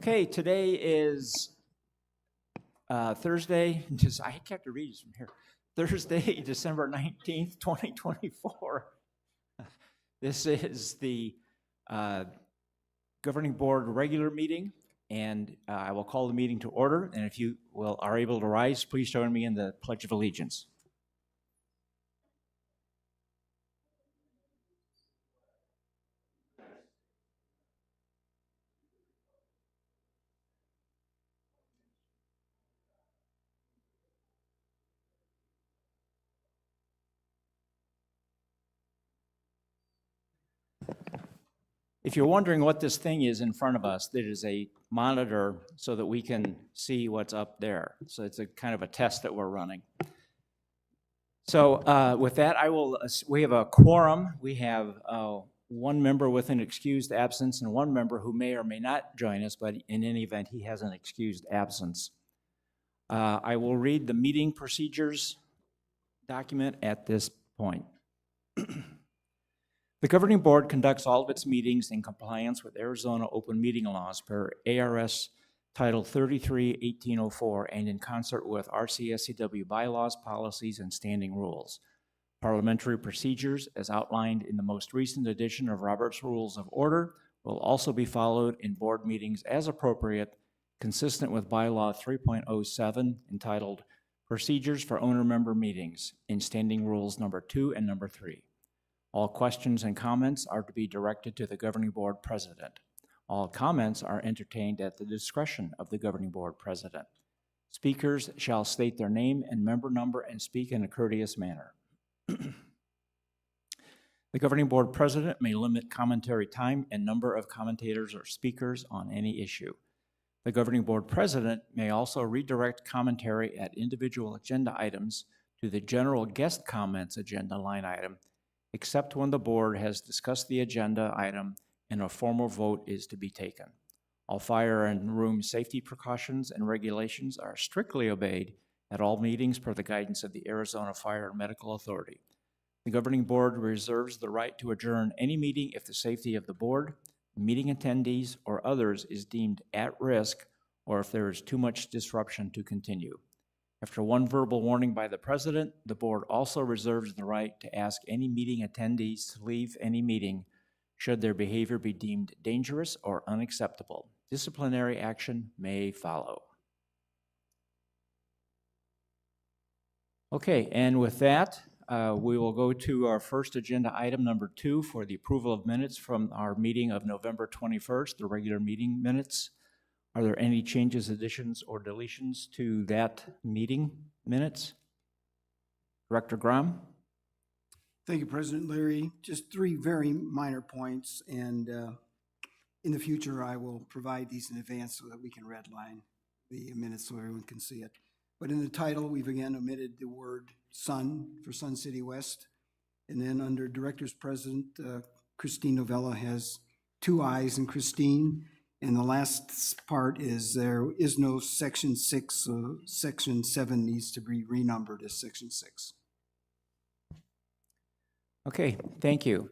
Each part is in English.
Okay, today is Thursday. I have to read this from here. Thursday, December 19th, 2024. This is the Governing Board regular meeting, and I will call the meeting to order. And if you are able to rise, please join me in the Pledge of Allegiance. If you're wondering what this thing is in front of us, that is a monitor so that we can see what's up there. So it's a kind of a test that we're running. So with that, we have a quorum. We have one member with an excused absence and one member who may or may not join us, but in any event, he has an excused absence. I will read the meeting procedures document at this point. The Governing Board conducts all of its meetings in compliance with Arizona open meeting laws per ARS Title 33-1804 and in concert with RCSCW bylaws, policies, and standing rules. Parliamentary procedures, as outlined in the most recent edition of Robert's Rules of Order, will also be followed in board meetings as appropriate, consistent with Bylaw 3.07, entitled Procedures for Owner-Member Meetings, in Standing Rules Number 2 and Number 3. All questions and comments are to be directed to the Governing Board President. All comments are entertained at the discretion of the Governing Board President. Speakers shall state their name and member number and speak in a courteous manner. The Governing Board President may limit commentary time and number of commentators or speakers on any issue. The Governing Board President may also redirect commentary at individual agenda items to the General Guest Comments agenda line item, except when the board has discussed the agenda item and a formal vote is to be taken. All fire and room safety precautions and regulations are strictly obeyed at all meetings per the guidance of the Arizona Fire and Medical Authority. The Governing Board reserves the right to adjourn any meeting if the safety of the board, meeting attendees, or others is deemed at risk, or if there is too much disruption to continue. After one verbal warning by the President, the board also reserves the right to ask any meeting attendees to leave any meeting should their behavior be deemed dangerous or unacceptable. Disciplinary action may follow. Okay, and with that, we will go to our first agenda item, number 2, for the approval of minutes from our meeting of November 21st, the regular meeting minutes. Are there any changes, additions, or deletions to that meeting minutes? Director Graham? Thank you, President Leary. Just 3 very minor points, and in the future I will provide these in advance so that we can redline the minutes so everyone can see it. But in the title, we've again omitted the word Sun for Sun City West. And then under Director's President, Christine Novella has 2 I's in Christine. And the last part is there is no Section 6, so Section 7 needs to be renumbered as Section 6. Okay, thank you.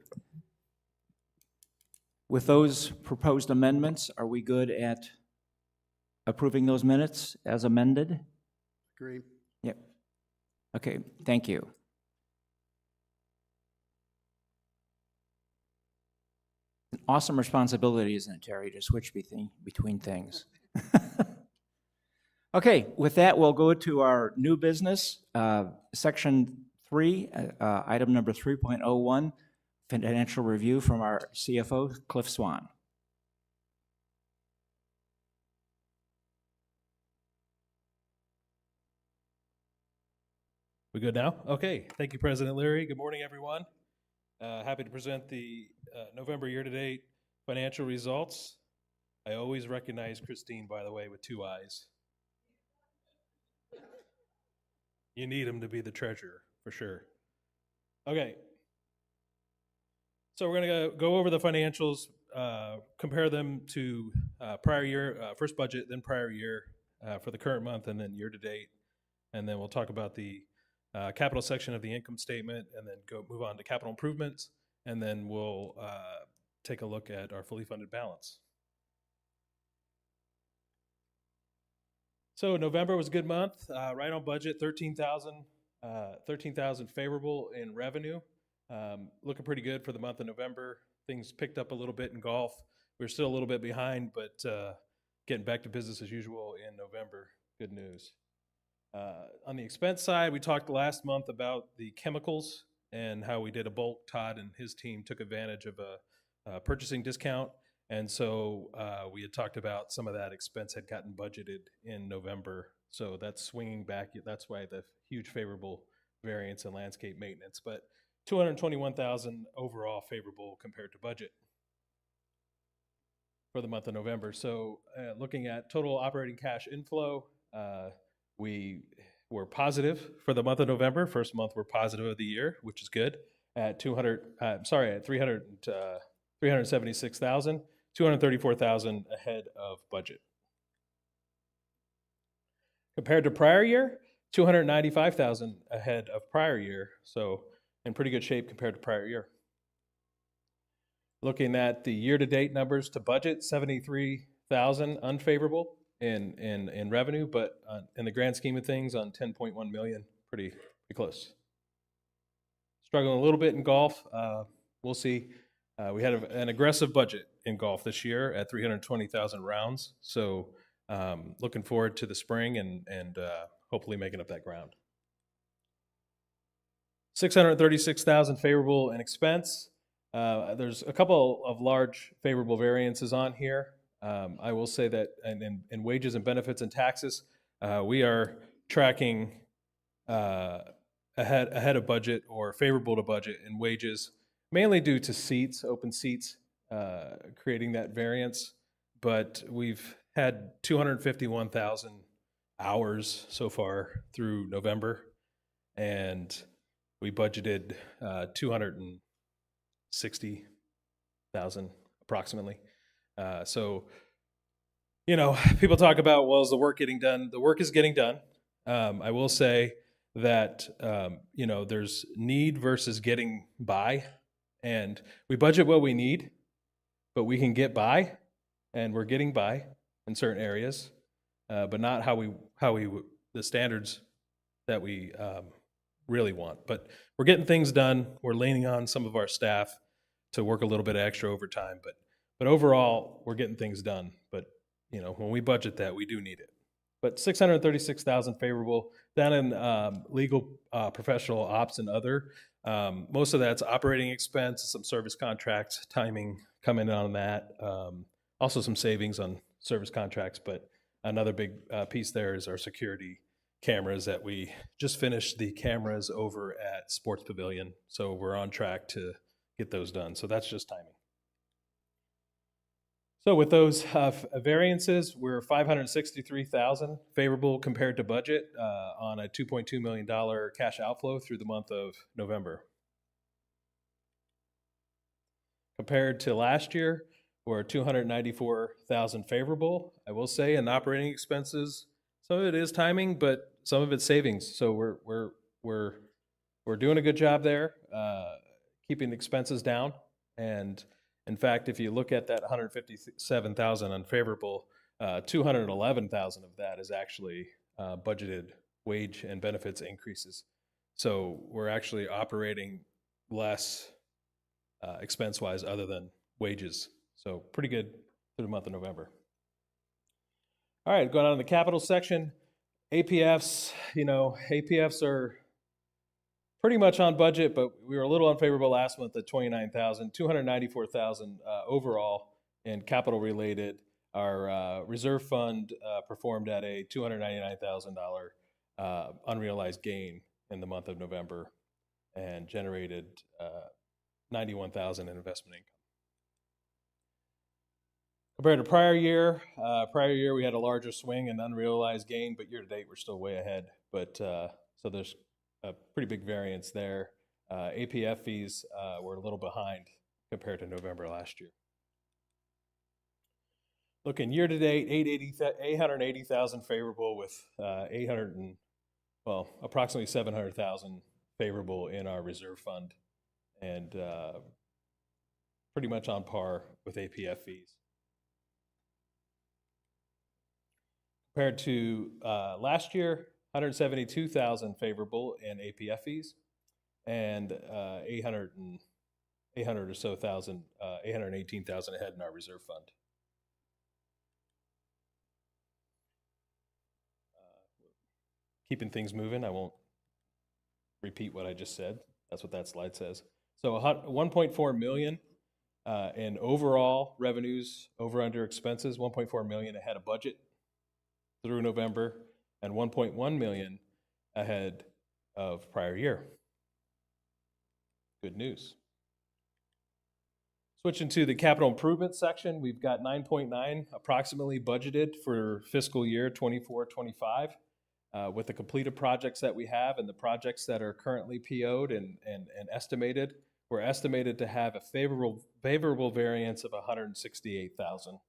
With those proposed amendments, are we good at approving those minutes as amended? Great. Yep. Okay, thank you. An awesome responsibility, isn't it, Terry, to switch between things. Okay, with that, we'll go to our new business, Section 3, item number 3.01, financial review from our CFO, Cliff Swan. We good now? Okay. Thank you, President Leary. Good morning, everyone. Happy to present the November year-to-date financial results. I always recognize Christine, by the way, with 2 I's. You need him to be the treasurer, for sure. Okay. So we're going to go over the financials, compare them to prior year, first budget, then prior year for the current month, and then year-to-date. And then we'll talk about the capital section of the income statement, and then move on to capital improvements, and then we'll take a look at our fully funded balance. So November was a good month, right on budget, 13,000 favorable in revenue. Looking pretty good for the month of November. Things picked up a little bit in golf. We're still a little bit behind, but getting back to business as usual in November. Good news. On the expense side, we talked last month about the chemicals and how we did a bulk. Todd and his team took advantage of a purchasing discount. And so we had talked about some of that expense had gotten budgeted in November. So that's swinging back. That's why the huge favorable variance in landscape maintenance. But 221,000 overall favorable compared to budget for the month of November. So looking at total operating cash inflow, we were positive for the month of November. First month we're positive of the year, which is good. At 376,000, 234,000 ahead of budget. Compared to prior year, 295,000 ahead of prior year. So in pretty good shape compared to prior year. Looking at the year-to-date numbers to budget, 73,000 unfavorable in revenue, but in the grand scheme of things, on 10.1 million, pretty close. Struggling a little bit in golf. We'll see. We had an aggressive budget in golf this year at 320,000 rounds. So looking forward to the spring and hopefully making up that ground. 636,000 favorable in expense. There's a couple of large favorable variances on here. I will say that in wages and benefits and taxes, we are tracking ahead of budget or favorable to budget in wages, mainly due to seats, open seats, creating that variance. But we've had 251,000 hours so far through November, and we budgeted 260,000 approximately. So, people talk about, well, is the work getting done? The work is getting done. I will say that, there's need versus getting by. And we budget what we need, but we can get by, and we're getting by in certain areas, but not the standards that we really want. But we're getting things done. We're leaning on some of our staff to work a little bit of extra overtime, but overall, we're getting things done. But when we budget that, we do need it. But 636,000 favorable. Down in legal, professional, ops, and other. Most of that's operating expense, some service contracts, timing coming in on that. Also some savings on service contracts, but another big piece there is our security cameras that we just finished the cameras over at Sports Pavilion. So we're on track to get those done. So that's just timing. So with those variances, we're 563,000 favorable compared to budget on a $2.2 million cash outflow through the month of November. Compared to last year, we're 294,000 favorable. I will say in operating expenses, some of it is timing, but some of it's savings. So we're doing a good job there, keeping expenses down. And in fact, if you look at that 157,000 unfavorable, 211,000 of that is actually budgeted wage and benefits increases. So we're actually operating less expense-wise other than wages. So pretty good through the month of November. All right, going on to the capital section. APFs, APFs are pretty much on budget, but we were a little unfavorable last month at 29,000, 294,000 overall in capital related. Our reserve fund performed at a $299,000 unrealized gain in the month of November and generated $91,000 in investment income. Compared to prior year we had a larger swing in unrealized gain, but year to date we're still way ahead. But so there's a pretty big variance there. APF fees were a little behind compared to November last year. Looking year to date, 880,000 favorable with approximately 700,000 favorable in our reserve fund, and pretty much on par with APF fees. Compared to last year, 172,000 favorable in APF fees, and 800 or so thousand, 818,000 ahead in our reserve fund. Keeping things moving, I won't repeat what I just said. That's what that slide says. So 1.4 million in overall revenues over under expenses, 1.4 million ahead of budget through November, and 1.1 million ahead of prior year. Good news. Switching to the capital improvement section, we've got 9.9 approximately budgeted for fiscal year 24-25. With the completed projects that we have and the projects that are currently PO'd and estimated, we're estimated to have a favorable variance of 168,000.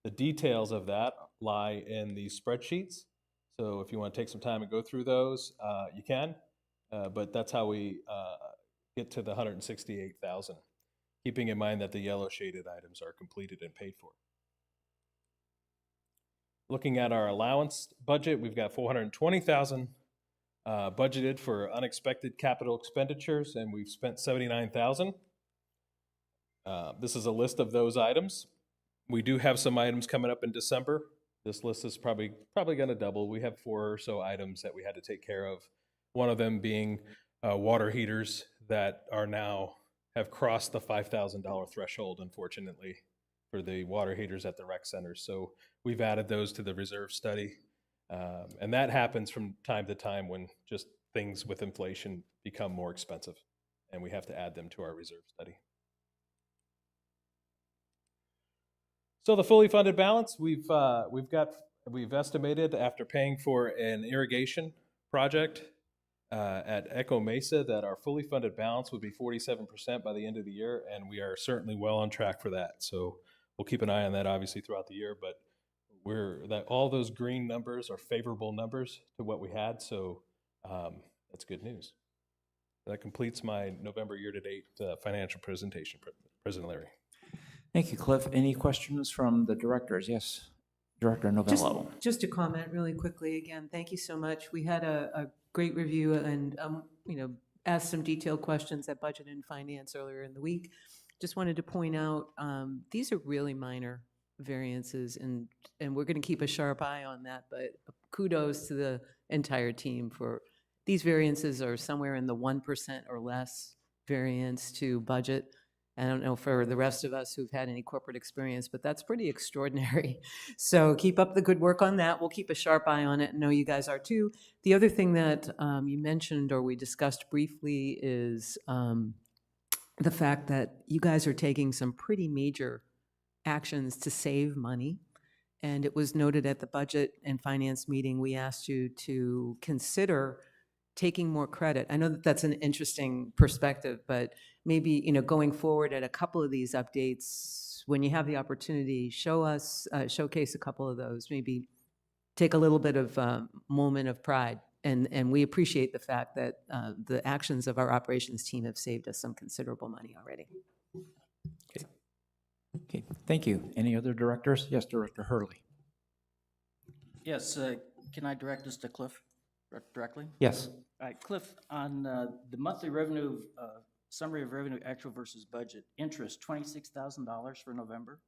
The details of that lie in these spreadsheets. So if you want to take some time and go through those, you can. But that's how we get to the 168,000, keeping in mind that the yellow shaded items are completed and paid for. Looking at our allowance budget, we've got 420,000 budgeted for unexpected capital expenditures, and we've spent 79,000. This is a list of those items. We do have some items coming up in December. This list is probably going to double. We have 4 or so items that we had to take care of. One of them being water heaters that are now have crossed the $5,000 threshold, unfortunately, for the water heaters at the rec centers. So we've added those to the reserve study. And that happens from time to time when just things with inflation become more expensive, and we have to add them to our reserve study. So the fully funded balance, we've estimated after paying for an irrigation project at Echo Mesa that our fully funded balance would be 47% by the end of the year, and we are certainly well on track for that. So we'll keep an eye on that obviously throughout the year, but all those green numbers are favorable numbers to what we had, so that's good news. That completes my November year-to-date financial presentation, President Larry. Thank you, Cliff. Any questions from the directors? Yes, Director Novello. Just to comment really quickly again, thank you so much. We had a great review and asked some detailed questions at Budget and Finance earlier in the week. Just wanted to point out these are really minor variances, and we're going to keep a sharp eye on that. But kudos to the entire team for these variances are somewhere in the 1% or less variance to budget. I don't know for the rest of us who've had any corporate experience, but that's pretty extraordinary. So keep up the good work on that. We'll keep a sharp eye on it, and know you guys are too. The other thing that you mentioned or we discussed briefly is the fact that you guys are taking some pretty major actions to save money. And it was noted at the Budget and Finance meeting, we asked you to consider taking more credit. I know that that's an interesting perspective, but maybe, going forward at a couple of these updates, when you have the opportunity, showcase a couple of those, maybe take a little bit of moment of pride. And we appreciate the fact that the actions of our operations team have saved us some considerable money already. Okay, thank you. Any other directors? Yes, Director Hurley. Yes, can I direct this to Cliff directly? Yes. All right, Cliff, on the monthly revenue, summary of revenue actual versus budget, interest, $26,000 for November.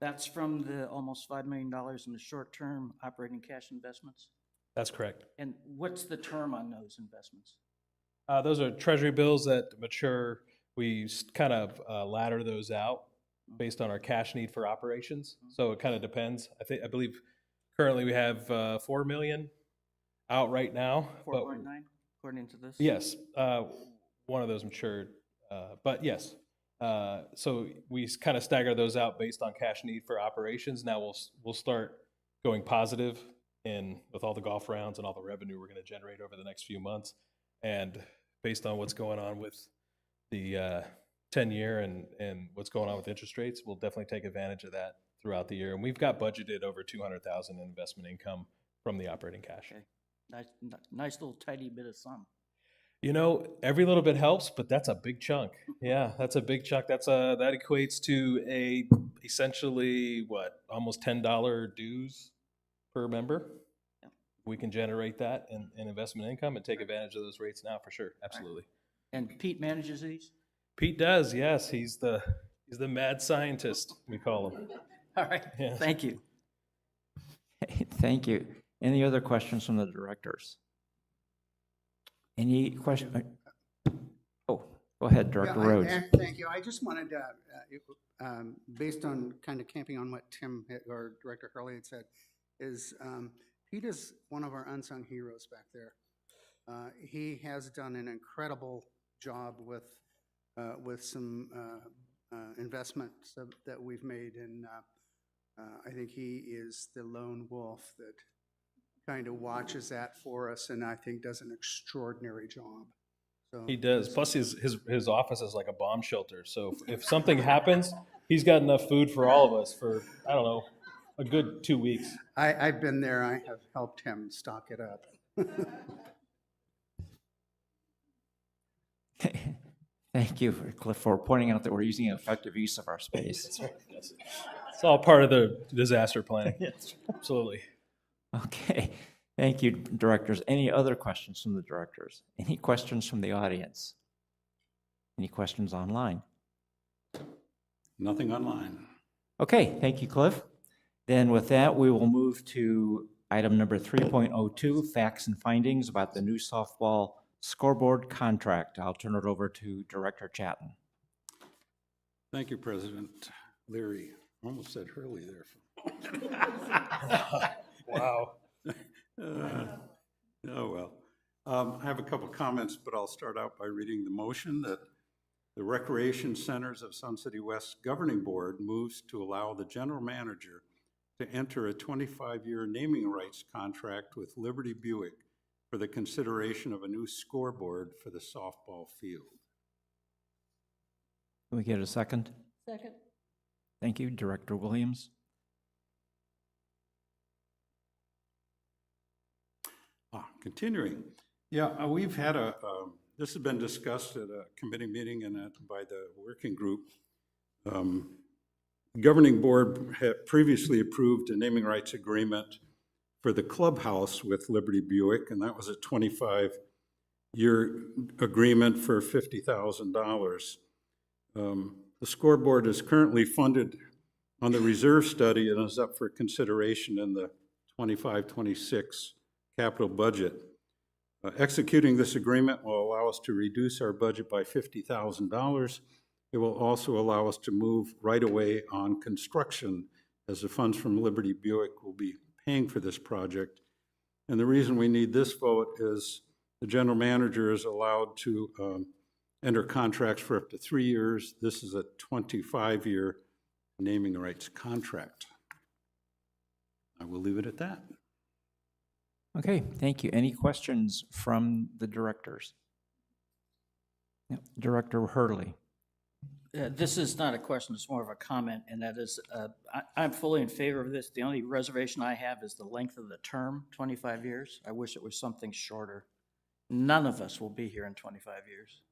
That's from the almost $5 million in the short-term operating cash investments? That's correct. And what's the term on those investments? Those are treasury bills that mature. We kind of ladder those out based on our cash need for operations. So it kind of depends. I believe currently we have 4 million out right now. 4.9, according to this? Yes, one of those matured, but yes. So we kind of stagger those out based on cash need for operations. Now we'll start going positive with all the golf rounds and all the revenue we're going to generate over the next few months, and based on what's going on with the 10-year and what's going on with interest rates, we'll definitely take advantage of that throughout the year. And we've got budgeted over $200,000 in investment income from the operating cash. Okay. Nice little tidy bit of sum. Every little bit helps, but that's a big chunk. Yeah, that's a big chunk. That equates to essentially almost $10 dues per member. Yeah. We can generate that in investment income and take advantage of those rates now for sure. Absolutely. And Pete manages these? Pete does, yes. He's the mad scientist, we call him. All right, Yeah. thank you. Thank you. Any other questions from the directors? Any question? Oh, go ahead, Director Rhodes. Thank you. I just wanted to, based on kind of camping on what Tim or Director Hurley had said, is Pete is one of our unsung heroes back there. He has done an incredible job with some investments that we've made, and I think he is the lone wolf that kind of watches that for us, and I think does an extraordinary job. So He does. Plus, his office is like a bomb shelter. So if something happens, he's got enough food for all of us for, I don't know, a good 2 weeks. I've been there. I have helped him stock it up. Thank you, Cliff, for pointing out that we're using effective use of our space. It's all part of the disaster planning. Absolutely. Okay, thank you, directors. Any other questions from the directors? Any questions from the audience? Any questions online? Nothing online. Okay, thank you, Cliff. Then with that, we will move to item number 3.02, facts and findings about the new softball scoreboard contract. I'll turn it over to Director Chatton. Thank you, President Leary. Almost said Hurley there. Wow. Oh, well. I have a couple of comments, but I'll start out by reading the motion that the Recreation Centers of Sun City West Governing Board moves to allow the general manager to enter a 25-year naming rights contract with Liberty Buick for the consideration of a new scoreboard for the softball field. Can we get a second? Second. Thank you, Director Williams. Continuing, we've had this has been discussed at a committee meeting and by the working group. The governing board had previously approved a naming rights agreement for the clubhouse with Liberty Buick, and that was a 25-year agreement for $50,000. The scoreboard is currently funded on the reserve study and is up for consideration in the 25-26 capital budget. Executing this agreement will allow us to reduce our budget by $50,000. It will also allow us to move right away on construction, as the funds from Liberty Buick will be paying for this project. And the reason we need this vote is the general manager is allowed to enter contracts for up to 3 years. This is a 25-year naming rights contract. I will leave it at that. Okay, thank you. Any questions from the directors? Yep. Director Hurley. This is not a question, it's more of a comment, and that is, I'm fully in favor of this. The only reservation I have is the length of the term, 25 years. I wish it was something shorter. None of us will be here in 25 years.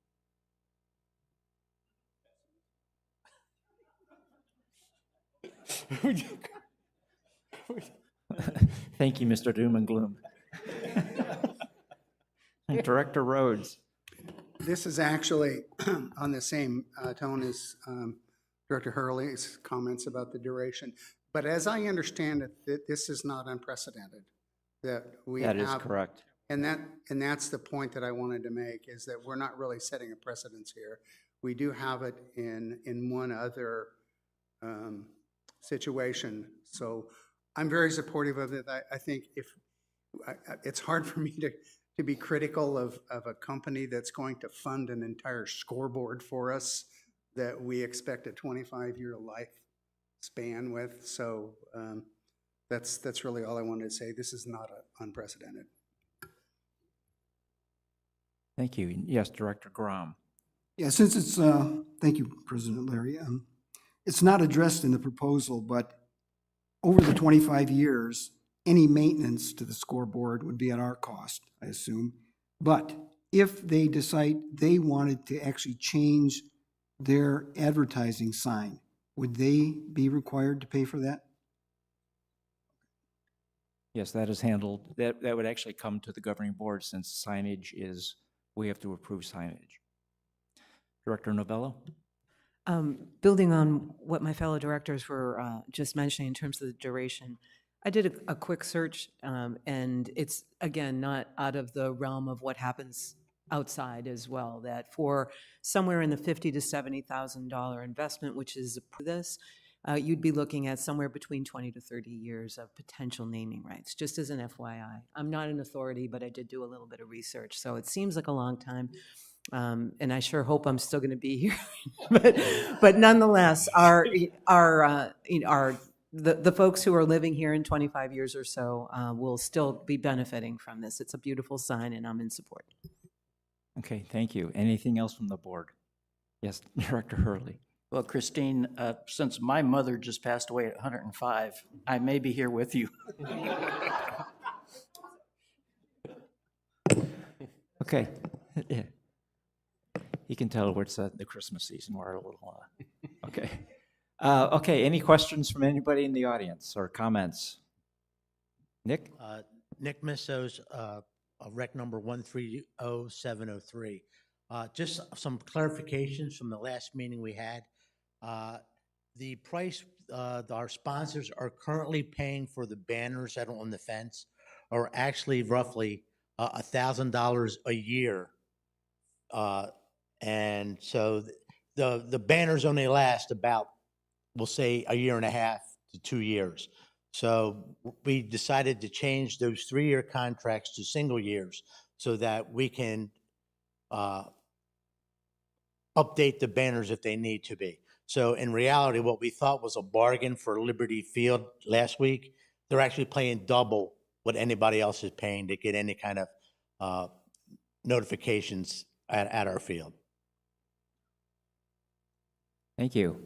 Thank you, Mr. Doom and Gloom. Director Rhodes. This is actually on the same tone as Director Hurley's comments about the duration. But as I understand it, this is not unprecedented. That That is correct. And that's the point that I wanted to make, is that we're not really setting a precedence here. We do have it in one other situation. So I'm very supportive of it. I think it's hard for me to be critical of a company that's going to fund an entire scoreboard for us that we expect a 25-year life span with. So that's really all I wanted to say. This is not unprecedented. Thank you. Yes, Director Grom. Yeah, since it's, thank you, President Larry. It's not addressed in the proposal, but over the 25 years, any maintenance to the scoreboard would be at our cost, I assume. But if they decide they wanted to actually change their advertising sign, would they be required to pay for that? Yes, that is handled, that would actually come to the governing board since signage is, we have to approve signage. Director Novello? Building on what my fellow directors were just mentioning in terms of the duration, I did a quick search, and it's, again, not out of the realm of what happens outside as well, that for somewhere in the $50,000 to $70,000 investment, which is this, you'd be looking at somewhere between 20 to 30 years of potential naming rights, just as an FYI. I'm not an authority, but I did do a little bit of research, so it seems like a long time. And I sure hope I'm still going to be here. but nonetheless, the folks who are living here in 25 years or so will still be benefiting from this. It's a beautiful sign, and I'm in support. Okay, thank you. Anything else from the board? Yes, Director Hurley. Well, Christine, since my mother just passed away at 105, I may be here with you. Okay. Yeah. You can tell it's the Christmas season. We're a little, okay. Okay, any questions from anybody in the audience or comments? Nick? Nick Missos, rec number 130703. Just some clarifications from the last meeting we had. The price our sponsors are currently paying for the banners that are on the fence are actually roughly $1,000 a year. And so the banners only last about, we'll say, a year and a half to 2 years. So we decided to change those 3-year contracts to single years so that we can update the banners if they need to be. So in reality, what we thought was a bargain for Liberty Field last week, they're actually paying double what anybody else is paying to get any kind of notifications at our field. Thank you.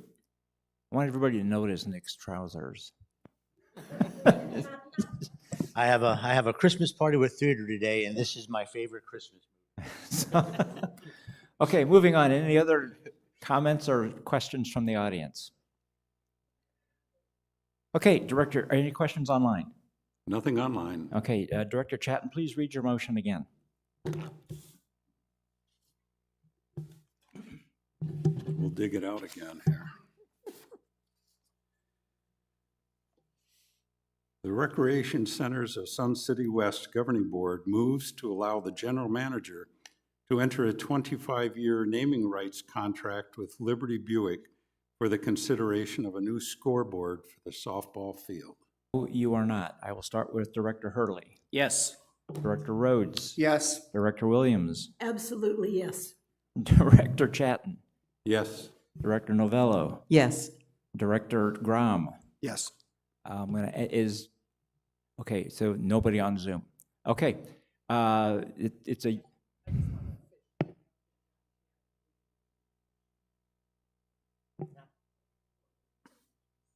I want everybody to notice Nick's trousers. I have a Christmas party with theater today, and this is my favorite Christmas movie. Okay, moving on. Any other comments or questions from the audience? Okay, Director, any questions online? Nothing online. Okay, Director Chatton, please read your motion again. We'll dig it out again here. The Recreation Centers of Sun City West Governing Board moves to allow the general manager to enter a 25-year naming rights contract with Liberty Buick for the consideration of a new scoreboard for the softball field. You are not. I will start with Director Hurley. Yes. Director Rhodes. Yes. Director Williams. Absolutely, yes. Director Chatton. Yes. Director Novello. Yes. Director Grom. Yes. Okay, so nobody on Zoom. Okay, it's a.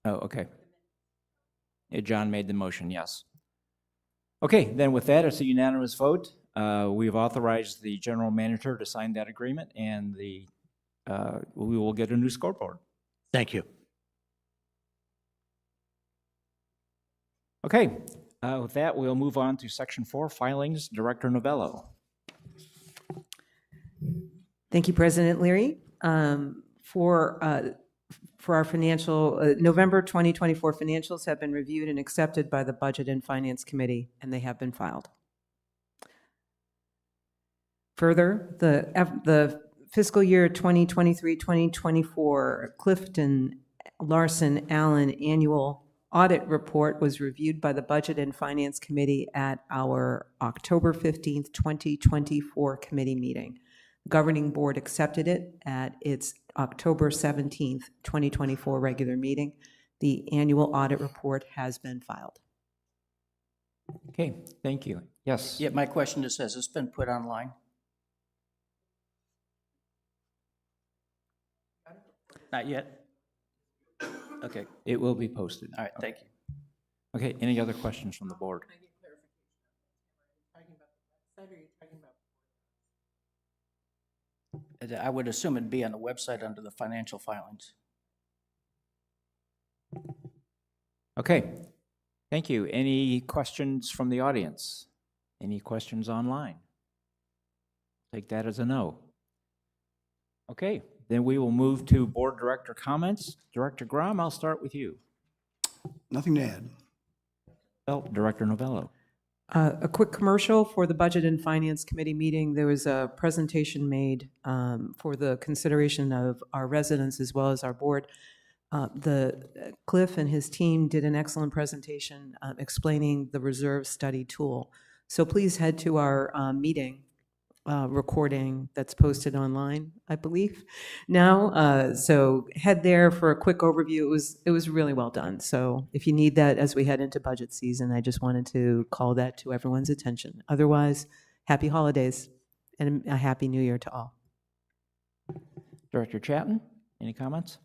Oh, okay. John made the motion, yes. Okay, then with that, it's a unanimous vote. We've authorized the general manager to sign that agreement, and we will get a new scoreboard. Thank you. Okay, with that, we'll move on to Section 4, Filings. Director Novello. Thank you, President Leary. For our financial, November 2024 financials have been reviewed and accepted by the Budget and Finance Committee, and they have been filed. Further, the fiscal year 2023-2024 Clifton Larson Allen annual audit report was reviewed by the Budget and Finance Committee at our October 15th, 2024 committee meeting. The governing board accepted it at its October 17th, 2024 regular meeting. The annual audit report has been filed. Okay, thank you. Yes. Yeah, my question just says, it's been put online? Not yet? Okay, It will be posted. all right, thank you. Okay, any other questions from the board? I would assume it'd be on the website under the financial filings. Okay, Thank you. Any questions from the audience? Any questions online? Take that as a no. Okay, then we will move to board director comments. Director Grom, I'll start with you. Nothing to add. Well, Director Novello. A quick commercial for the Budget and Finance Committee meeting. There was a presentation made for the consideration of our residents as well as our board. Cliff and his team did an excellent presentation explaining the reserve study tool. So please head to our meeting recording that's posted online, I believe, now. So head there for a quick overview. It was really well done. So if you need that as we head into budget season, I just wanted to call that to everyone's attention. Otherwise, happy holidays and a happy new year to all. Director Chapman, any comments?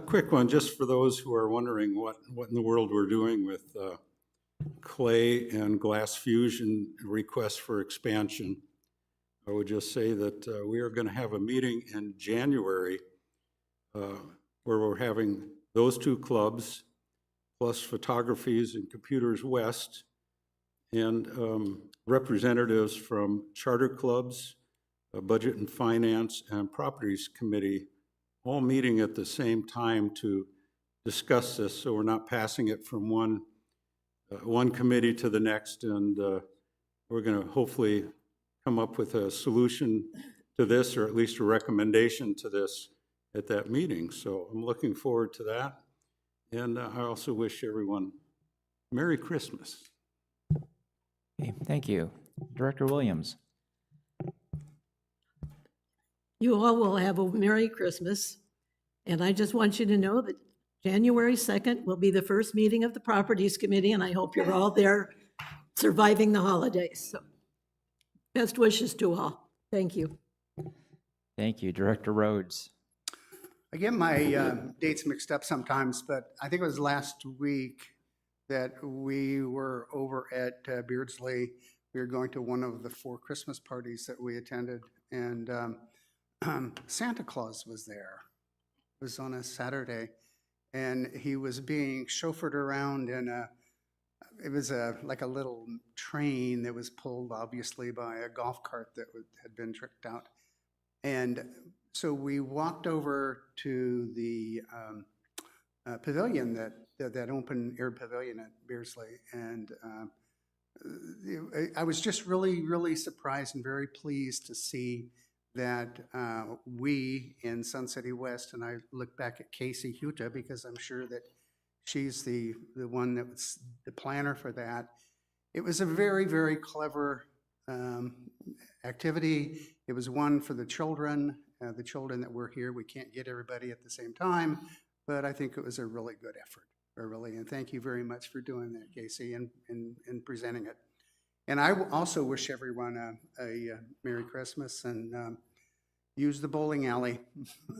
Quick one, just for those who are wondering what in the world we're doing with clay and glass fusion requests for expansion. I would just say that we are going to have a meeting in January where we're having those two clubs plus Photographies and Computers West and representatives from charter clubs, Budget and Finance, and Properties Committee all meeting at the same time to discuss this, so we're not passing it from one committee to the next, and we're going to hopefully come up with a solution to this, or at least a recommendation to this at that meeting. So I'm looking forward to that, and I also wish everyone Merry Christmas. Okay, thank you. Director Williams. You all will have a Merry Christmas, and I just want you to know that January 2nd will be the first meeting of the Properties Committee, and I hope you're all there surviving the holidays. So, best wishes to all. Thank you. Thank you. Director Rhodes. I get my dates mixed up sometimes, but I think it was last week that we were over at Beardsley. We were going to one of the 4 Christmas parties that we attended, and Santa Claus was there. It was on a Saturday, and he was being chauffeured around in it was like a little train that was pulled obviously by a golf cart that had been tricked out. And so we walked over to the pavilion, that open air pavilion at Beardsley, and I was just really, really surprised and very pleased to see that we in Sun City West, and I look back at Casey Huta because I'm sure that she's the one that was the planner for that. It was a very, very clever activity. It was one for the children that were here. We can't get everybody at the same time, but I think it was a really good effort, and thank you very much for doing that, Casey, and presenting it. And I also wish everyone a Merry Christmas, and use the bowling alley.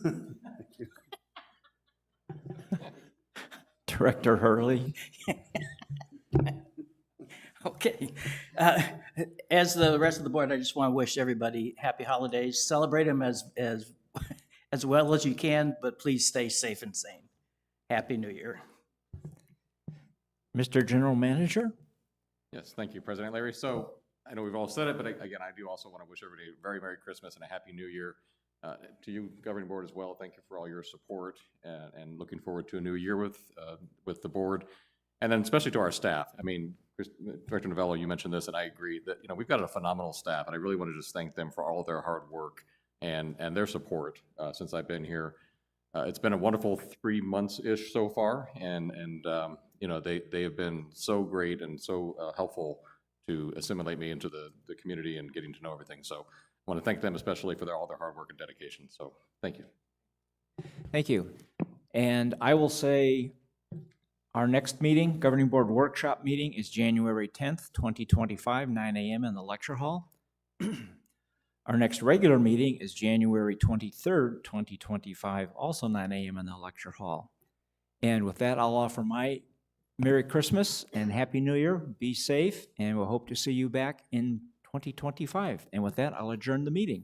Thank you. Director Hurley. Okay. As the rest of the board, I just want to wish everybody happy holidays. Celebrate them as well as you can, but please stay safe and sane. Happy New Year. Mr. General Manager. Yes, thank you, President Larry. So I know we've all said it, but again, I do also want to wish everybody a very Merry Christmas and a Happy New Year. To you, Governing Board, as well, thank you for all your support, and looking forward to a new year with the board. And then especially to our staff. I mean, Director Novello, you mentioned this, and I agree that, you know, we've got a phenomenal staff, and I really want to just thank them for all of their hard work and their support since I've been here. It's been a wonderful 3 months-ish so far, and you know, they have been so great and so helpful to assimilate me into the community and getting to know everything. So I want to thank them especially for all their hard work and dedication. So thank you. Thank you. And I will say our next meeting, Governing Board Workshop meeting, is January 10th, 2025, 9 a.m. in the lecture hall. Our next regular meeting is January 23rd, 2025, also 9 a.m. in the lecture hall. And with that, I'll offer my Merry Christmas and Happy New Year. Be safe, and we'll hope to see you back in 2025. And with that, I'll adjourn the meeting.